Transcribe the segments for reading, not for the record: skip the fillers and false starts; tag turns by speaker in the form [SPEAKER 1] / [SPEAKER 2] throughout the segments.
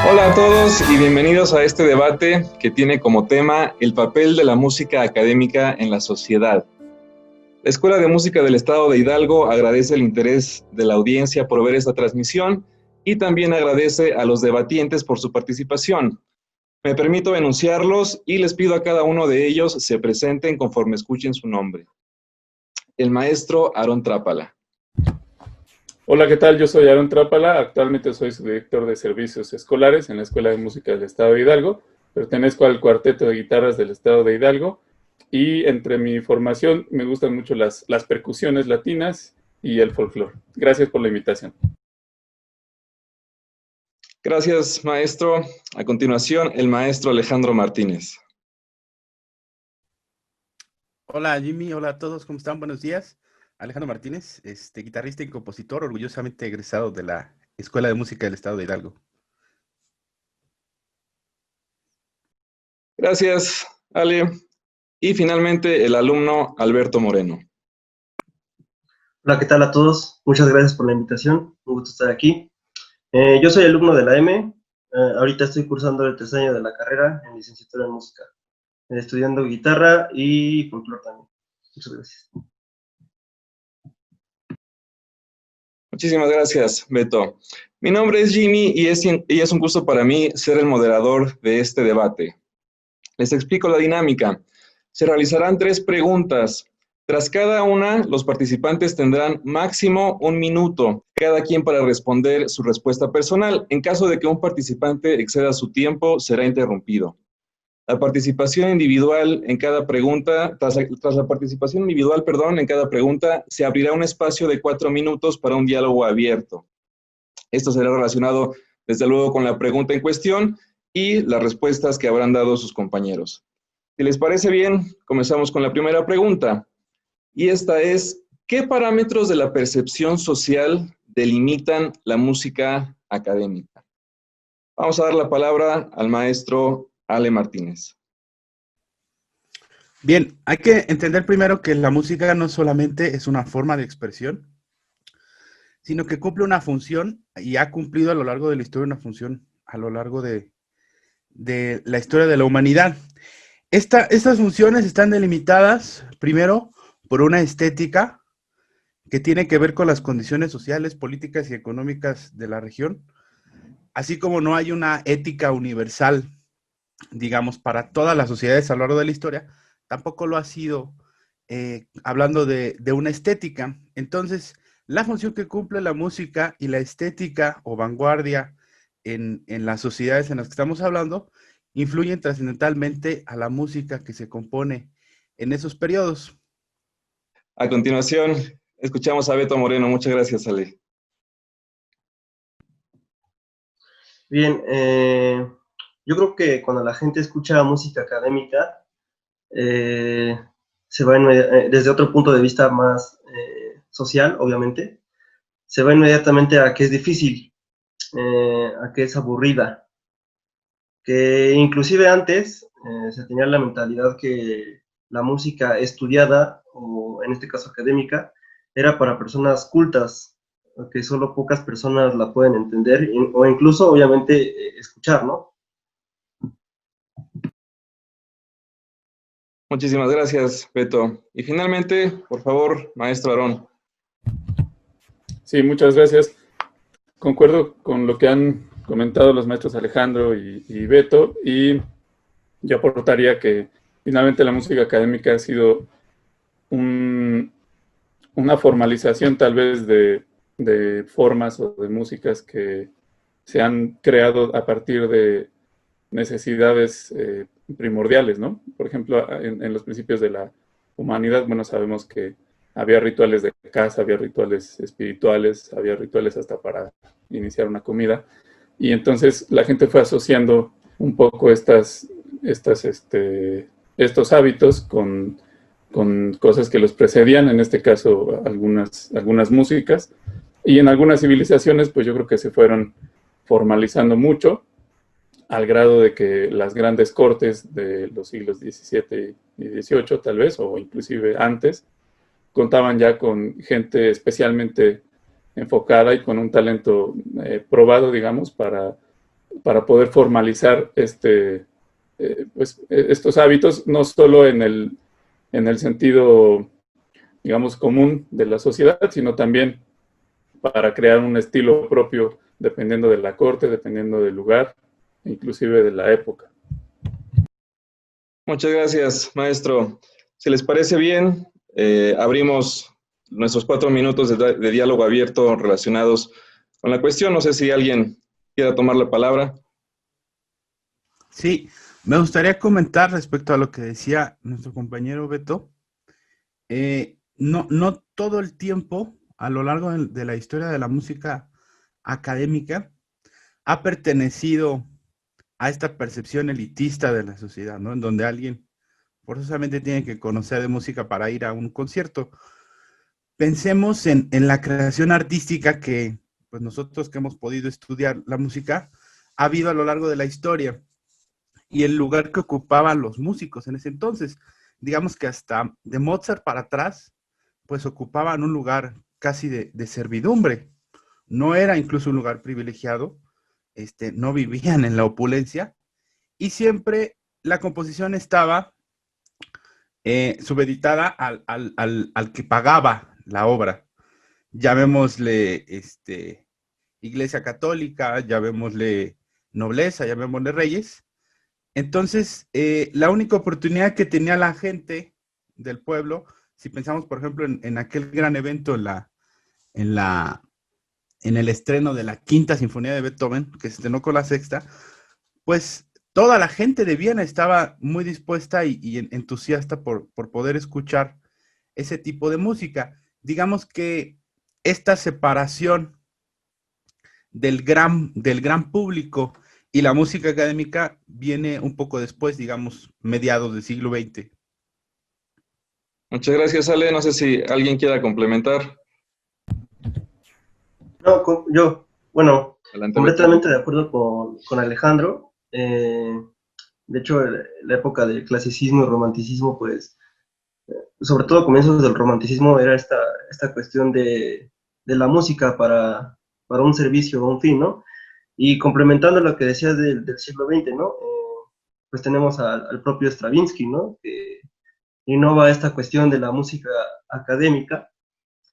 [SPEAKER 1] Hola a todos y bienvenidos a este debate que tiene como tema el papel de la música académica en la sociedad. La Escuela de Música del Estado de Hidalgo agradece el interés de la audiencia por ver esta transmisión y también agradece a los debatientes por su participación. Me permito enunciarlos y les pido a cada uno de ellos se presenten conforme escuchen su nombre. El maestro Aarón Trápala.
[SPEAKER 2] Hola, ¿qué tal? Yo soy Aarón Trápala, actualmente soy subdirector de servicios escolares en la Escuela de Música del Estado de Hidalgo, pertenezco al cuarteto de guitarras del Estado de Hidalgo y entre mi formación me gustan mucho las percusiones latinas y el folclore. Gracias por la invitación.
[SPEAKER 1] Gracias, maestro. A continuación, el maestro Alejandro Martínez.
[SPEAKER 3] Hola Jimmy, hola a todos, ¿cómo están? Buenos días. Alejandro Martínez, guitarrista y compositor, orgullosamente egresado de la Escuela de Música del Estado de Hidalgo.
[SPEAKER 1] Gracias, Ale. Y finalmente, el alumno Alberto Moreno.
[SPEAKER 4] Hola, ¿qué tal a todos? Muchas gracias por la invitación, un gusto estar aquí. Yo soy alumno de la M, ahorita estoy cursando el tercer año de la carrera en licenciatura en música, estudiando guitarra y folclore también. Muchas gracias.
[SPEAKER 1] Muchísimas gracias, Beto. Mi nombre es Jimmy y es un gusto para mí ser el moderador de este debate. Les explico la dinámica. Se realizarán 3 preguntas. Tras cada una, los participantes tendrán máximo 1 minuto, cada quien para responder su respuesta personal. En caso de que un participante exceda su tiempo, será interrumpido. La participación individual en cada pregunta, tras la participación individual, en cada pregunta, se abrirá un espacio de 4 minutos para un diálogo abierto. Esto será relacionado, desde luego, con la pregunta en cuestión y las respuestas que habrán dado sus compañeros. Si les parece bien, comenzamos con la primera pregunta. Y esta es, ¿qué parámetros de la percepción social delimitan la música académica? Vamos a dar la palabra al maestro Ale Martínez.
[SPEAKER 3] Bien, hay que entender primero que la música no solamente es una forma de expresión, sino que cumple una función y ha cumplido a lo largo de la historia una función a lo largo de la historia de la humanidad. Estas funciones están delimitadas primero por una estética que tiene que ver con las condiciones sociales, políticas y económicas de la región, así como no hay una ética universal, digamos, para todas las sociedades a lo largo de la historia, tampoco lo ha sido hablando de una estética. Entonces, la función que cumple la música y la estética o vanguardia en las sociedades en las que estamos hablando, influyen trascendentalmente a la música que se compone en esos periodos.
[SPEAKER 1] A continuación, escuchamos a Beto Moreno. Muchas gracias, Ale.
[SPEAKER 4] Bien, yo creo que cuando la gente escucha música académica, se va desde otro punto de vista más social, obviamente, se va inmediatamente a que es difícil, a que es aburrida, que inclusive antes se tenía la mentalidad que la música estudiada, o en este caso académica, era para personas cultas, que solo pocas personas la pueden entender, o incluso, obviamente, escuchar, ¿no?
[SPEAKER 1] Muchísimas gracias, Beto. Y finalmente, por favor, maestro Aarón.
[SPEAKER 2] Sí, muchas gracias. Concuerdo con lo que han comentado los maestros Alejandro y Beto, y yo aportaría que finalmente la música académica ha sido una formalización tal vez de formas o de músicas que se han creado a partir de necesidades primordiales, ¿no? Por ejemplo, en los principios de la humanidad, bueno, sabemos que había rituales de caza, había rituales espirituales, había rituales hasta para iniciar una comida, y entonces la gente fue asociando un poco estos hábitos con cosas que los precedían, en este caso algunas músicas, y en algunas civilizaciones pues yo creo que se fueron formalizando mucho, al grado de que las grandes cortes de los siglos XVII y XVIII tal vez, o inclusive antes, contaban ya con gente especialmente enfocada y con un talento probado, digamos, para para poder formalizar pues, estos hábitos, no solo en el sentido, digamos, común de la sociedad, sino también para crear un estilo propio dependiendo de la corte, dependiendo del lugar, inclusive de la época.
[SPEAKER 1] Muchas gracias, maestro. Si les parece bien, abrimos nuestros 4 minutos de diálogo abierto relacionados con la cuestión. No sé si alguien quiera tomar la palabra.
[SPEAKER 3] Sí, me gustaría comentar respecto a lo que decía nuestro compañero Beto. No todo el tiempo, a lo largo de la historia de la música académica, ha pertenecido a esta percepción elitista de la sociedad, ¿no? En donde alguien forzosamente tiene que conocer de música para ir a un concierto. Pensemos en la creación artística que, pues nosotros que hemos podido estudiar la música, ha habido a lo largo de la historia y el lugar que ocupaban los músicos en ese entonces. Digamos que hasta de Mozart para atrás, pues ocupaban un lugar casi de servidumbre. No era incluso un lugar privilegiado, no vivían en la opulencia y siempre la composición estaba subeditada al que pagaba la obra. Llamémosle iglesia católica, llamémosle nobleza, llamémosle reyes. Entonces, la única oportunidad que tenía la gente del pueblo, si pensamos, por ejemplo, en aquel gran evento en el estreno de la Quinta Sinfonía de Beethoven, que se estrenó con la Sexta, pues toda la gente de Viena estaba muy dispuesta y entusiasta por poder escuchar ese tipo de música. Digamos que esta separación del gran público y la música académica viene un poco después, digamos, mediados del siglo XX.
[SPEAKER 1] Muchas gracias, Ale. No sé si alguien quiera complementar.
[SPEAKER 4] No, bueno,
[SPEAKER 1] Adelante,
[SPEAKER 4] completamente
[SPEAKER 1] Beto.
[SPEAKER 4] de acuerdo con Alejandro. De hecho, la época del clasicismo y romanticismo, pues, sobre todo a comienzos del romanticismo, era esta cuestión de la música para un servicio o un fin, ¿no? Y complementando lo que decías del siglo XX, ¿no? Pues tenemos al propio Stravinsky, ¿no? Que innova esta cuestión de la música académica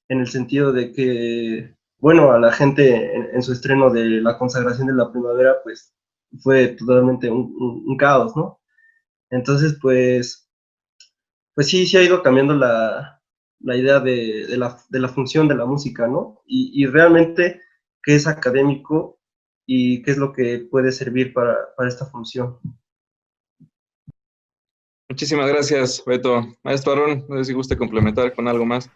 [SPEAKER 4] en el sentido de que, bueno, a la gente en su estreno de La consagración de la primavera, pues fue totalmente un caos, ¿no? Entonces, pues sí ha ido cambiando la idea de la función de la música, ¿no? Y realmente qué es académico y qué es lo que puede servir para esta función.
[SPEAKER 1] Muchísimas gracias, Beto. Maestro Aarón, no sé si gusta complementar con algo más.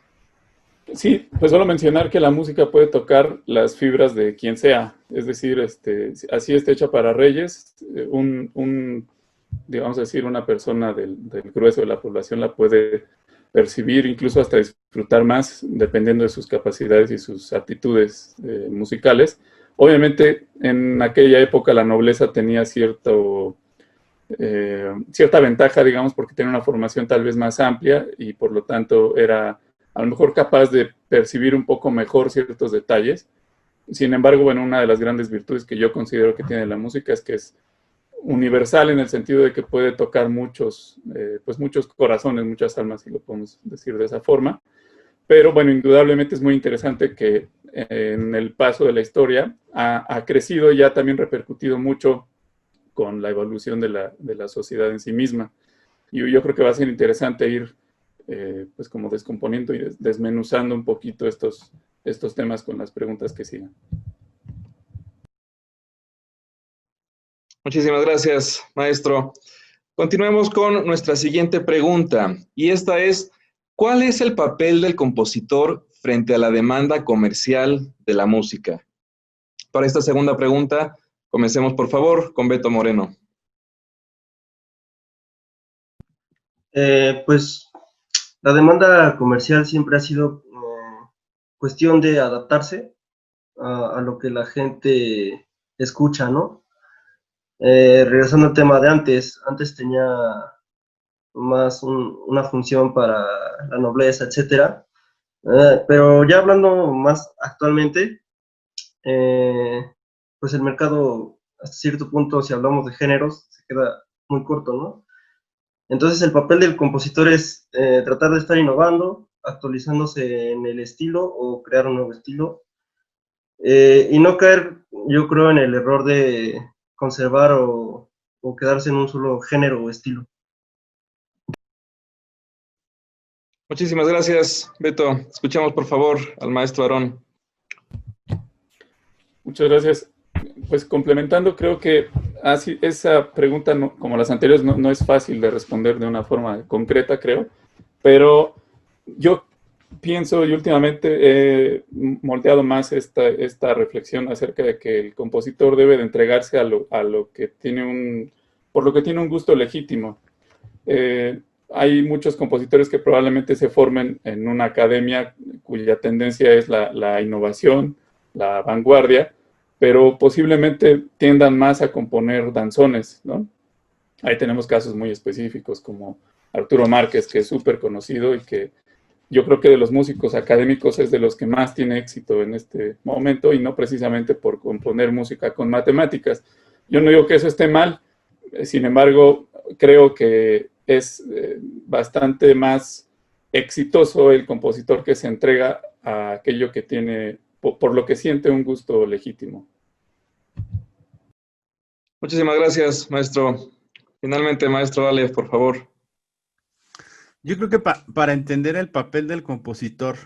[SPEAKER 2] Sí, pues solo mencionar que la música puede tocar las fibras de quien sea, es decir, así está hecha para reyes, digamos decir, una persona del grueso de la población la puede percibir, incluso hasta disfrutar más, dependiendo de sus capacidades y sus aptitudes musicales. Obviamente, en aquella época la nobleza tenía cierta ventaja, digamos, porque tenía una formación tal vez más amplia y por lo tanto era a lo mejor capaz de percibir un poco mejor ciertos detalles. Sin embargo, bueno, una de las grandes virtudes que yo considero que tiene la música es que es universal en el sentido de que puede tocar pues muchos corazones, muchas almas, si lo podemos decir de esa forma. Pero bueno, indudablemente es muy interesante que en el paso de la historia ha crecido y ha también repercutido mucho con la evolución de la sociedad en sí misma. Y yo creo que va a ser interesante ir pues como descomponiendo y desmenuzando un poquito estos temas con las preguntas que sigan.
[SPEAKER 1] Muchísimas gracias, maestro. Continuemos con nuestra siguiente pregunta, y esta es, ¿cuál es el papel del compositor frente a la demanda comercial de la música? Para esta segunda pregunta, comencemos por favor con Beto Moreno.
[SPEAKER 4] Pues la demanda comercial siempre ha sido cuestión de adaptarse a lo que la gente escucha, ¿no? Regresando al tema de antes tenía más una función para la nobleza, etcétera. Pero ya hablando más actualmente, pues el mercado hasta cierto punto, si hablamos de géneros, se queda muy corto, ¿no? Entonces el papel del compositor es tratar de estar innovando, actualizándose en el estilo o crear un nuevo estilo, y no caer, yo creo, en el error de conservar o quedarse en un solo género o estilo.
[SPEAKER 1] Muchísimas gracias, Beto. Escuchamos, por favor, al maestro Aarón.
[SPEAKER 2] Muchas gracias. Pues complementando, creo que así, esa pregunta, no, como las anteriores, no es fácil de responder de una forma concreta, creo, pero yo pienso y últimamente he moldeado más esta reflexión acerca de que el compositor debe de entregarse a lo que tiene por lo que tiene un gusto legítimo. Hay muchos compositores que probablemente se formen en una academia cuya tendencia es la innovación, la vanguardia, pero posiblemente tiendan más a componer danzones, ¿no? Ahí tenemos casos muy específicos como Arturo Márquez, que es súper conocido y que yo creo que de los músicos académicos es de los que más tiene éxito en este momento y no precisamente por componer música con matemáticas. Yo no digo que eso esté mal, sin embargo, creo que es bastante más exitoso el compositor que se entrega a aquello que tiene, por lo que siente un gusto legítimo.
[SPEAKER 1] Muchísimas gracias, maestro. Finalmente, maestro Ale, por favor.
[SPEAKER 3] Yo creo que para entender el papel del compositor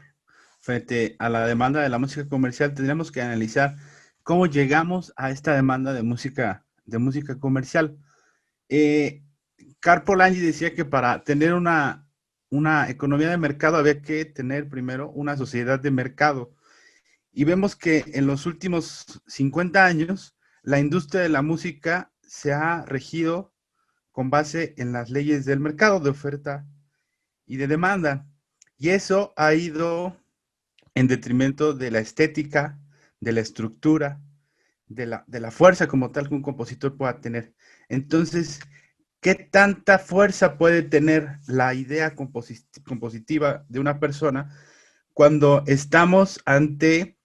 [SPEAKER 3] frente a la demanda de la música comercial, tendríamos que analizar cómo llegamos a esta demanda de música comercial. Karl Polanyi decía que para tener una economía de mercado había que tener primero una sociedad de mercado. Y vemos que en los últimos 50 años, la industria de la música se ha regido con base en las leyes del mercado de oferta y de demanda. Y eso ha ido en detrimento de la estética, de la estructura, de la fuerza como tal que un compositor pueda tener. Entonces, ¿qué tanta fuerza puede tener la idea compositiva de una persona cuando estamos ante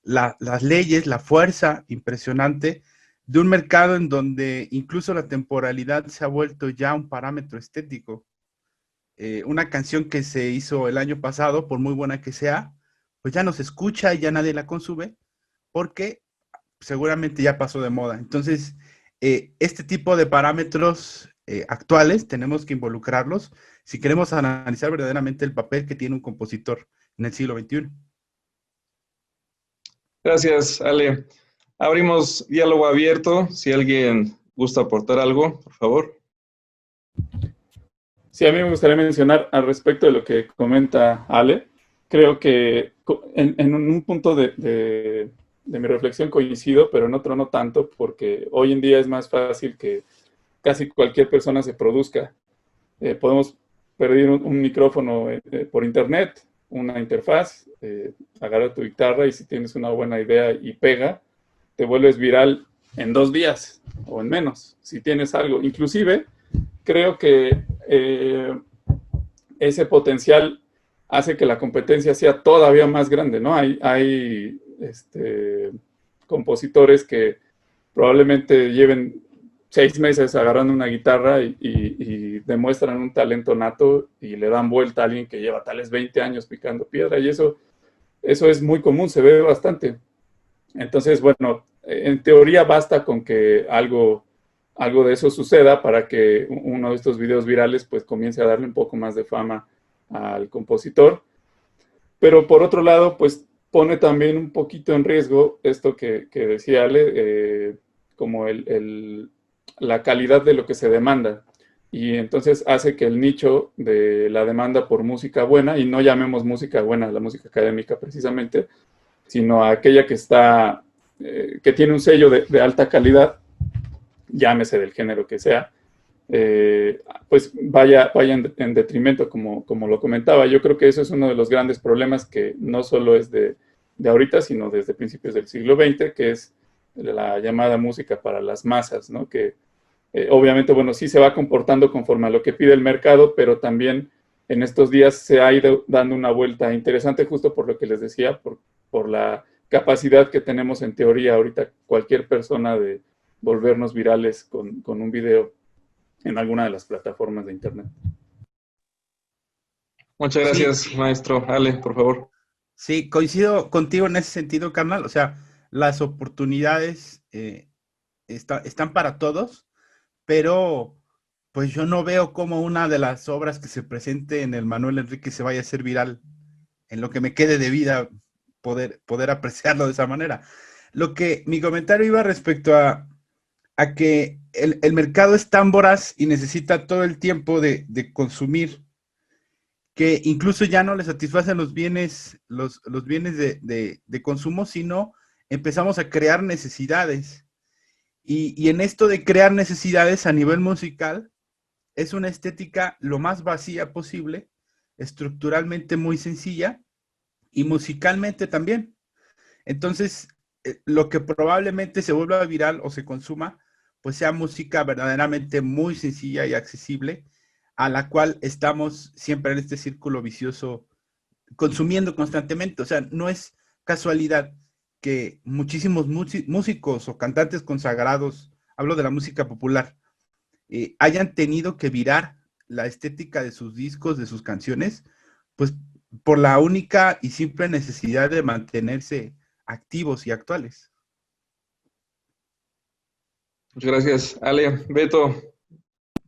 [SPEAKER 3] las leyes, la fuerza impresionante de un mercado en donde incluso la temporalidad se ha vuelto ya un parámetro estético? Una canción que se hizo el año pasado, por muy buena que sea, pues ya no se escucha y ya nadie la consume porque seguramente ya pasó de moda. Entonces, este tipo de parámetros actuales tenemos que involucrarlos si queremos analizar verdaderamente el papel que tiene un compositor en el siglo XXI.
[SPEAKER 1] Gracias, Ale. Abrimos diálogo abierto. Si alguien gusta aportar algo, por favor.
[SPEAKER 2] Sí, a mí me gustaría mencionar al respecto de lo que comenta Ale. Creo que en un punto de mi reflexión coincido, pero en otro no tanto, porque hoy en día es más fácil que casi cualquier persona se produzca. Podemos pedir un micrófono por internet, una interfaz, agarrar tu guitarra y si tienes una buena idea y pega, te vuelves viral en 2 días o en menos, si tienes algo. Inclusive, creo que ese potencial hace que la competencia sea todavía más grande, ¿no? Hay compositores que probablemente lleven 6 meses agarrando una guitarra y demuestran un talento nato y le dan vuelta a alguien que lleva tales 20 años picando piedra y eso es muy común, se ve bastante. Entonces, bueno, en teoría basta con que algo de eso suceda para que uno de estos videos virales pues comience a darle un poco más de fama al compositor. Pero por otro lado, pues pone también un poquito en riesgo esto que decía Ale, como la calidad de lo que se demanda. Y entonces hace que el nicho de la demanda por música buena, y no llamemos música buena a la música académica precisamente, sino a aquella que está, que tiene un sello de alta calidad, llámese del género que sea, pues vaya en detrimento, como lo comentaba. Yo creo que eso es uno de los grandes problemas que no solo es de ahorita, sino desde principios del siglo XX, que es la llamada música para las masas, ¿no? Que obviamente, bueno, sí se va comportando conforme a lo que pide el mercado, pero también en estos días se ha ido dando una vuelta interesante justo por lo que les decía, por la capacidad que tenemos en teoría ahorita cualquier persona de volvernos virales con un video en alguna de las plataformas de internet.
[SPEAKER 1] Muchas gracias,
[SPEAKER 3] Sí,
[SPEAKER 1] maestro. Ale, por favor.
[SPEAKER 3] sí, coincido contigo en ese sentido, carnal. O sea, las oportunidades están para todos, pero pues yo no veo cómo una de las obras que se presente en el Manuel Enrique se vaya a hacer viral en lo que me quede de vida, poder apreciarlo de esa manera. Mi comentario iba respecto a que el mercado es tan voraz y necesita todo el tiempo de consumir, que incluso ya no le satisfacen los bienes de consumo, sino empezamos a crear necesidades. Y en esto de crear necesidades a nivel musical, es una estética lo más vacía posible, estructuralmente muy sencilla y musicalmente también. Entonces, lo que probablemente se vuelva viral o se consuma, pues sea música verdaderamente muy sencilla y accesible, a la cual estamos siempre en este círculo vicioso consumiendo constantemente. O sea, no es casualidad que muchísimos músicos o cantantes consagrados, hablo de la música popular, hayan tenido que virar la estética de sus discos, de sus canciones, pues por la única y simple necesidad de mantenerse activos y actuales.
[SPEAKER 1] Muchas gracias. Ale, Beto,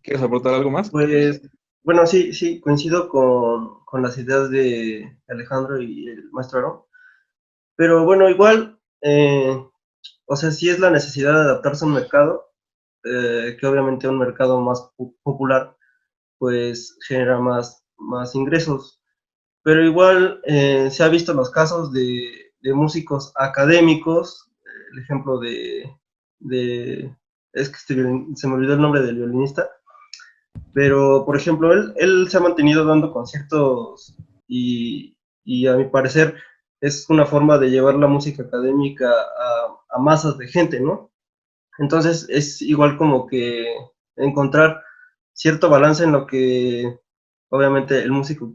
[SPEAKER 1] ¿quieres aportar algo más?
[SPEAKER 4] Pues, bueno, sí, sí, coincido con las ideas de Alejandro y el maestro Aaron, pero bueno, igual, o sea, sí es la necesidad de adaptarse a un mercado, que obviamente un mercado más popular, pues genera más ingresos, pero igual se ha visto los casos de músicos académicos, el ejemplo de es que se me olvidó el nombre del violinista, pero por ejemplo, él se ha mantenido dando conciertos y a mi parecer es una forma de llevar la música académica a masas de gente, ¿no? Entonces es igual como que encontrar cierto balance en lo que obviamente el músico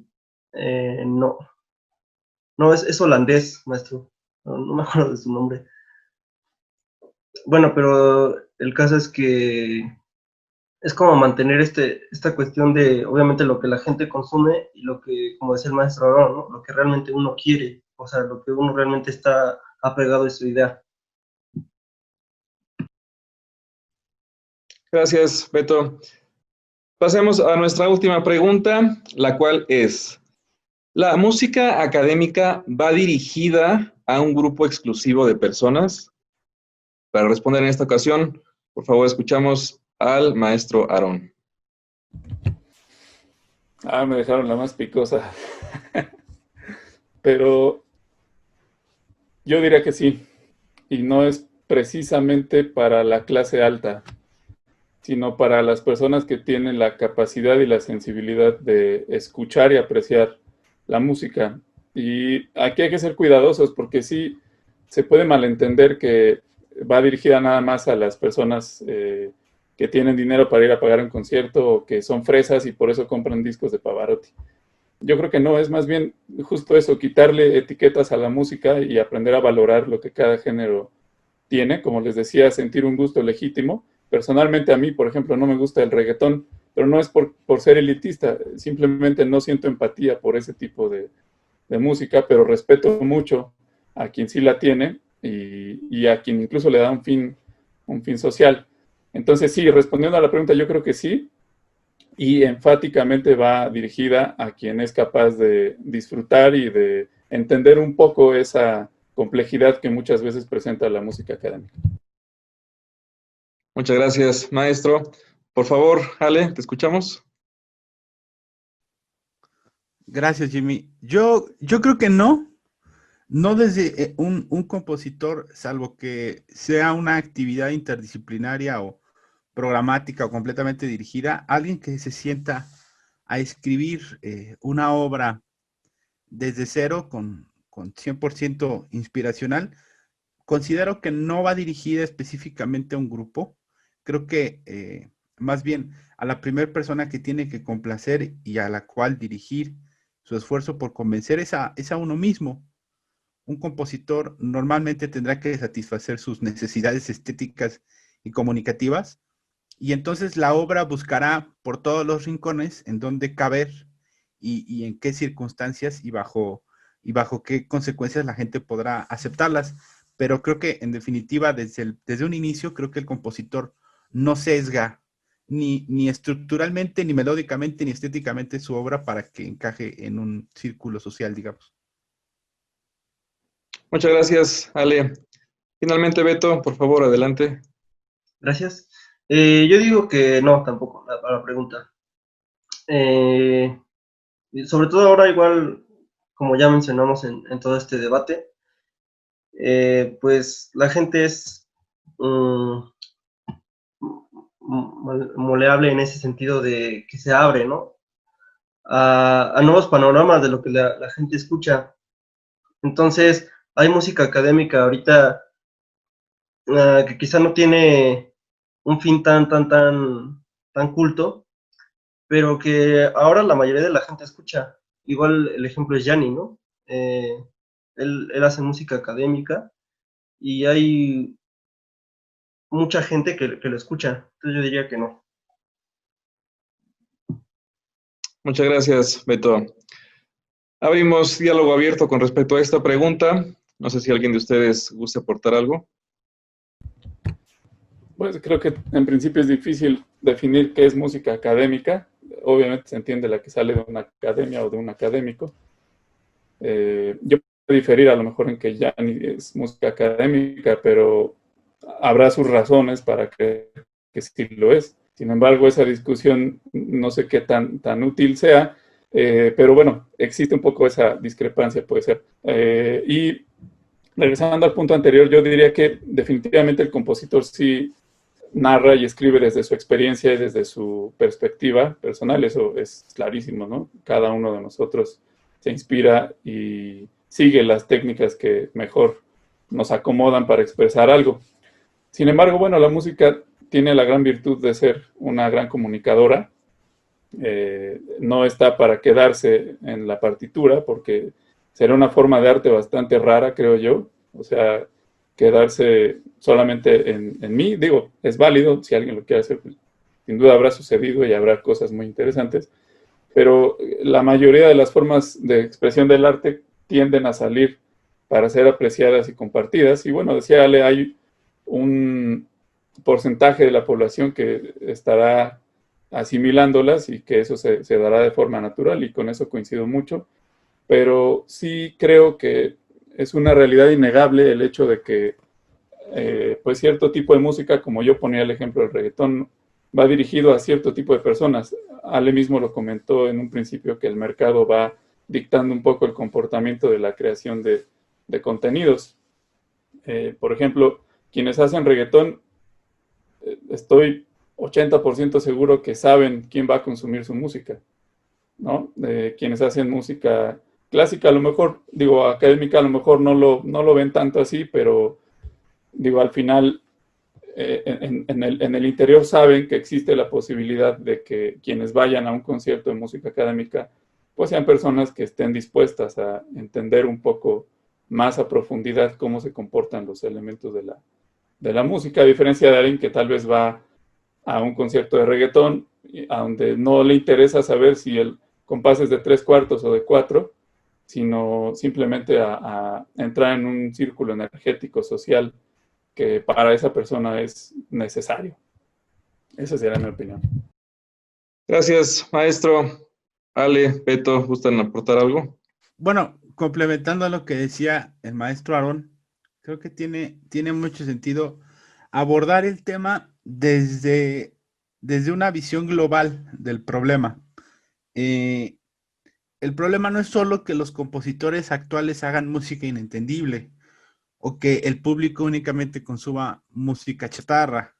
[SPEAKER 4] no, no es holandés, maestro, no me acuerdo de su nombre. Bueno, pero el caso es que es como mantener esta cuestión de, obviamente, lo que la gente consume y lo que, como decía el maestro Aaron, ¿no? Lo que realmente uno quiere, o sea, lo que uno realmente está apegado a su idea.
[SPEAKER 1] Gracias, Beto. Pasemos a nuestra última pregunta, la cual es, ¿la música académica va dirigida a un grupo exclusivo de personas? Para responder en esta ocasión, por favor, escuchamos al maestro Aarón.
[SPEAKER 2] Me dejaron la más picosa. Pero yo diría que sí. Y no es precisamente para la clase alta, sino para las personas que tienen la capacidad y la sensibilidad de escuchar y apreciar la música. Y aquí hay que ser cuidadosos porque sí se puede malentender que va dirigida nada más a las personas que tienen dinero para ir a pagar un concierto o que son fresas y por eso compran discos de Pavarotti. Yo creo que no, es más bien justo eso, quitarle etiquetas a la música y aprender a valorar lo que cada género tiene, como les decía, sentir un gusto legítimo. Personalmente a mí, por ejemplo, no me gusta el reggaetón, pero no es por ser elitista, simplemente no siento empatía por ese tipo de música, pero respeto mucho a quien sí la tiene y a quien incluso le da un fin social. Entonces sí, respondiendo a la pregunta, yo creo que sí, y enfáticamente va dirigida a quien es capaz de disfrutar y de entender un poco esa complejidad que muchas veces presenta la música académica.
[SPEAKER 1] Muchas gracias, maestro. Por favor, Ale, te escuchamos.
[SPEAKER 3] Gracias, Jimmy. Yo creo que no desde un compositor, salvo que sea una actividad interdisciplinaria o programática o completamente dirigida, alguien que se sienta a escribir una obra desde cero con 100% inspiracional, considero que no va dirigida específicamente a un grupo. Creo que más bien a la primera persona que tiene que complacer y a la cual dirigir su esfuerzo por convencer es a uno mismo. Un compositor normalmente tendrá que satisfacer sus necesidades estéticas y comunicativas, y entonces la obra buscará por todos los rincones en dónde caber y en qué circunstancias y bajo qué consecuencias la gente podrá aceptarlas. Pero creo que en definitiva desde un inicio creo que el compositor no sesga ni estructuralmente, ni melódicamente, ni estéticamente su obra para que encaje en un círculo social, digamos.
[SPEAKER 1] Muchas gracias, Ale. Finalmente, Beto, por favor, adelante.
[SPEAKER 4] Gracias. Yo digo que no, tampoco, a la pregunta. Sobre todo ahora, igual, como ya mencionamos en todo este debate, pues la gente es moleable en ese sentido de que se abre, ¿no? A nuevos panoramas de lo que la gente escucha. Entonces, hay música académica ahorita que quizá no tiene un fin tan culto, pero que ahora la mayoría de la gente escucha. Igual el ejemplo es Yanni, ¿no? Eh, él hace música académica y hay mucha gente que lo escucha. Entonces yo diría que no.
[SPEAKER 1] Muchas gracias, Beto. Abrimos diálogo abierto con respecto a esta pregunta. No sé si alguien de ustedes gusta aportar algo.
[SPEAKER 2] Pues creo que en principio es difícil definir qué es música académica. Obviamente se entiende la que sale de una academia o de un académico. Yo puedo diferir a lo mejor en que ya ni es música académica, pero habrá sus razones para que sí lo es. Sin embargo, esa discusión no sé qué tan útil sea, pero bueno, existe un poco esa discrepancia, puede ser. Y regresando al punto anterior, yo diría que definitivamente el compositor sí narra y escribe desde su experiencia y desde su perspectiva personal, eso es clarísimo, ¿no? Cada uno de nosotros se inspira y sigue las técnicas que mejor nos acomodan para expresar algo. Sin embargo, bueno, la música tiene la gran virtud de ser una gran comunicadora. No está para quedarse en la partitura, porque será una forma de arte bastante rara, creo yo. O sea, quedarse solamente en mí, digo, es válido, si alguien lo quiere hacer, pues, sin duda habrá sucedido y habrá cosas muy interesantes, pero la mayoría de las formas de expresión del arte tienden a salir para ser apreciadas y compartidas. Y bueno, decía Ale, hay un porcentaje de la población que estará asimilándolas y que eso se dará de forma natural, y con eso coincido mucho, pero sí creo que es una realidad innegable el hecho de que pues cierto tipo de música, como yo ponía el ejemplo del reggaetón, va dirigido a cierto tipo de personas. Ale mismo lo comentó en un principio, que el mercado va dictando un poco el comportamiento de la creación de contenidos. Por ejemplo, quienes hacen reggaetón, estoy 80% seguro que saben quién va a consumir su música, ¿no? Quienes hacen música clásica, a lo mejor, digo, académica, a lo mejor no lo ven tanto así, pero digo, al final, en el interior saben que existe la posibilidad de que quienes vayan a un concierto de música académica, pues sean personas que estén dispuestas a entender un poco más a profundidad cómo se comportan los elementos de la música, a diferencia de alguien que tal vez va a un concierto de reggaetón, a donde no le interesa saber si el compás es de 3/4 o de 4, sino simplemente a entrar en un círculo energético social que para esa persona es necesario. Esa sería mi opinión.
[SPEAKER 1] Gracias, maestro. Ale, Beto, ¿gustan aportar algo?
[SPEAKER 3] Bueno, complementando a lo que decía el maestro Aarón, creo que tiene mucho sentido abordar el tema desde una visión global del problema. El problema no es solo que los compositores actuales hagan música inentendible o que el público únicamente consuma música chatarra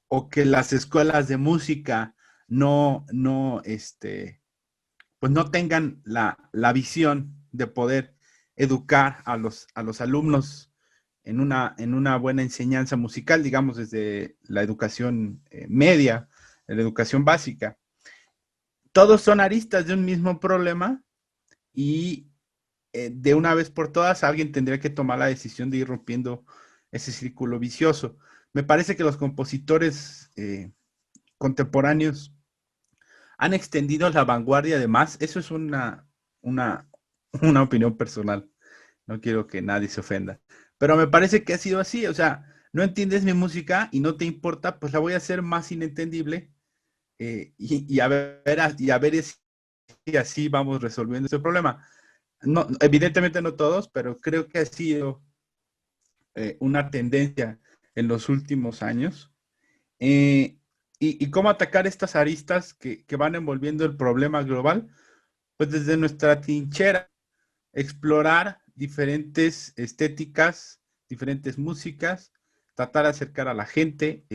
[SPEAKER 3] o que las escuelas de música pues no tengan la visión de poder educar a los alumnos en una buena enseñanza musical, digamos, desde la educación media, la educación básica. Todos son aristas de un mismo problema y de una vez por todas alguien tendría que tomar la decisión de ir rompiendo ese círculo vicioso. Me parece que los compositores contemporáneos han extendido la vanguardia de más. Eso es una, una opinión personal. No quiero que nadie se ofenda. Pero me parece que ha sido así. O sea, no entiendes mi música y no te importa, pues la voy a hacer más inentendible y a ver si así vamos resolviendo ese problema. No, evidentemente no todos, pero creo que ha sido una tendencia en los últimos años. Y cómo atacar estas aristas que van envolviendo el problema global, pues desde nuestra trinchera, explorar diferentes estéticas, diferentes músicas, tratar de acercar a la gente.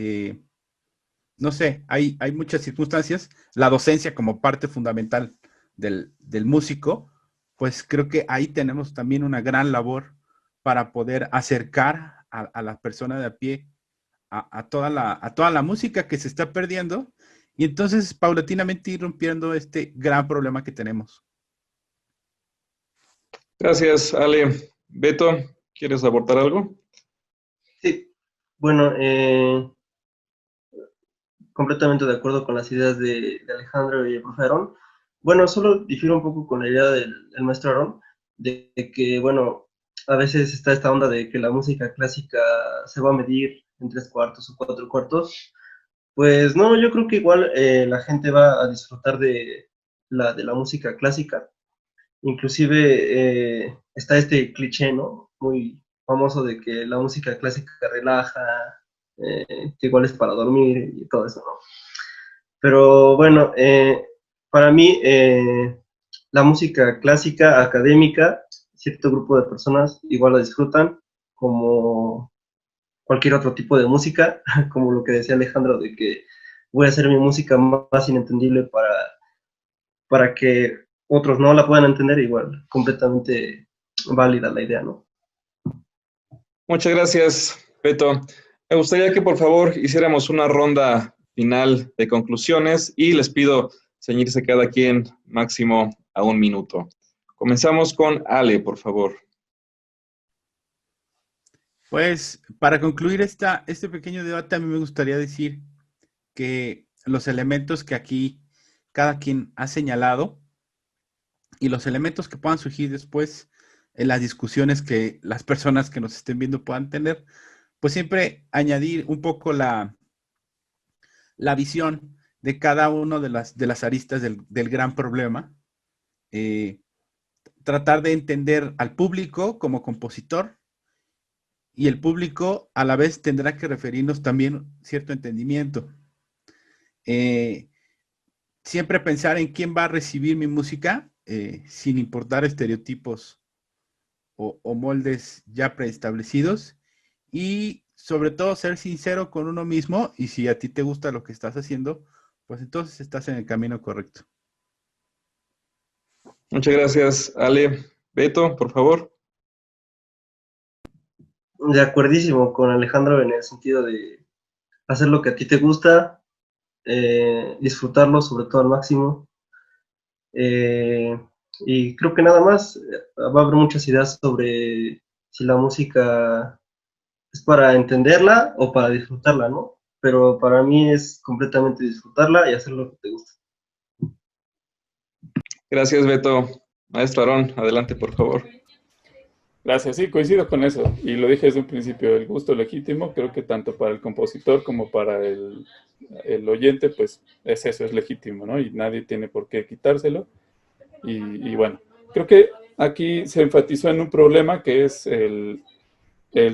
[SPEAKER 3] No sé, hay muchas circunstancias. La docencia como parte fundamental del músico, pues creo que ahí tenemos también una gran labor para poder acercar a la persona de a pie a toda la música que se está perdiendo y entonces paulatinamente ir rompiendo este gran problema que tenemos.
[SPEAKER 1] Gracias, Ale. Beto, ¿quieres aportar algo?
[SPEAKER 4] Sí, bueno, completamente de acuerdo con las ideas de Alejandro y el profe Aarón. Bueno, solo difiero un poco con la idea del maestro Aarón, de que, bueno, a veces está esta onda de que la música clásica se va a medir en 3/4 o 4/4. Pues no, yo creo que igual la gente va a disfrutar de la música clásica. Inclusive está este cliché, ¿no? Muy famoso de que la música clásica relaja, que igual es para dormir y todo eso, ¿no? Pero bueno, para mí la música clásica, académica, cierto grupo de personas igual la disfrutan como cualquier otro tipo de música, como lo que decía Alejandro, de que voy a hacer mi música más inentendible para que otros no la puedan entender, igual, completamente válida la idea, ¿no?
[SPEAKER 1] Muchas gracias, Beto. Me gustaría que por favor hiciéramos una ronda final de conclusiones y les pido ceñirse cada quien máximo a 1 minuto. Comenzamos con Ale, por favor.
[SPEAKER 3] Pues para concluir este pequeño debate, a mí me gustaría decir que los elementos que aquí cada quien ha señalado y los elementos que puedan surgir después en las discusiones que las personas que nos estén viendo puedan tener, pues siempre añadir un poco la visión de cada uno de las aristas del gran problema, tratar de entender al público como compositor y el público a la vez tendrá que referirnos también cierto entendimiento. Siempre pensar en quién va a recibir mi música, sin importar estereotipos o moldes ya preestablecidos, y sobre todo ser sincero con uno mismo, y si a ti te gusta lo que estás haciendo, pues entonces estás en el camino correcto.
[SPEAKER 1] Muchas gracias, Ale. Beto, por favor.
[SPEAKER 4] De acuerdísimo con Alejandro en el sentido de hacer lo que a ti te gusta, disfrutarlo sobre todo al máximo. Y creo que nada más, va a haber muchas ideas sobre si la música es para entenderla o para disfrutarla, ¿no? Pero para mí es completamente disfrutarla y hacer lo que te gusta.
[SPEAKER 1] Gracias, Beto. Maestro Aarón, adelante, por favor.
[SPEAKER 2] Gracias, sí, coincido con eso. Y lo dije desde un principio, el gusto legítimo, creo que tanto para el compositor como para el oyente, pues es eso, es legítimo, ¿no? Y nadie tiene por qué quitárselo. Y bueno, creo que aquí se enfatizó en un problema que es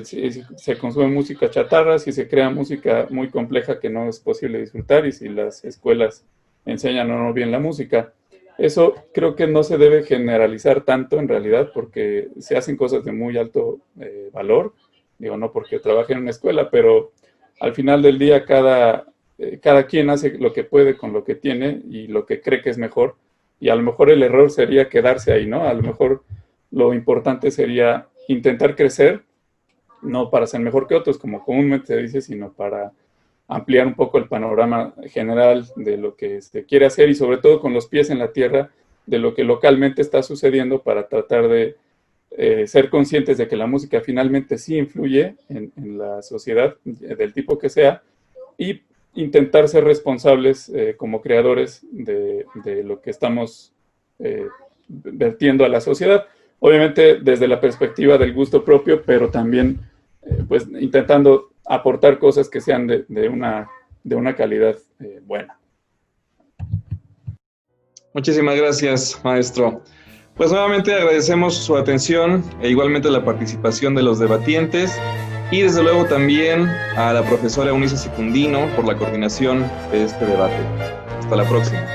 [SPEAKER 2] si se consume música chatarra, si se crea música muy compleja que no es posible disfrutar y si las escuelas enseñan o no bien la música. Eso creo que no se debe generalizar tanto en realidad porque se hacen cosas de muy alto valor, digo no porque trabaje en una escuela, pero al final del día cada quien hace lo que puede con lo que tiene y lo que cree que es mejor, y a lo mejor el error sería quedarse ahí, ¿no? A lo mejor lo importante sería intentar crecer, no para ser mejor que otros, como comúnmente se dice, sino para ampliar un poco el panorama general de lo que se quiere hacer y sobre todo con los pies en la tierra de lo que localmente está sucediendo para tratar de ser conscientes de que la música finalmente sí influye en la sociedad, del tipo que sea, y intentar ser responsables como creadores de lo que estamos vertiendo a la sociedad. Obviamente desde la perspectiva del gusto propio, pero también pues intentando aportar cosas que sean de una calidad buena.
[SPEAKER 1] Muchísimas gracias, maestro. Pues nuevamente agradecemos su atención e igualmente la participación de los debatientes y desde luego también a la profesora Eunice Secundino por la coordinación de este debate. Hasta la próxima.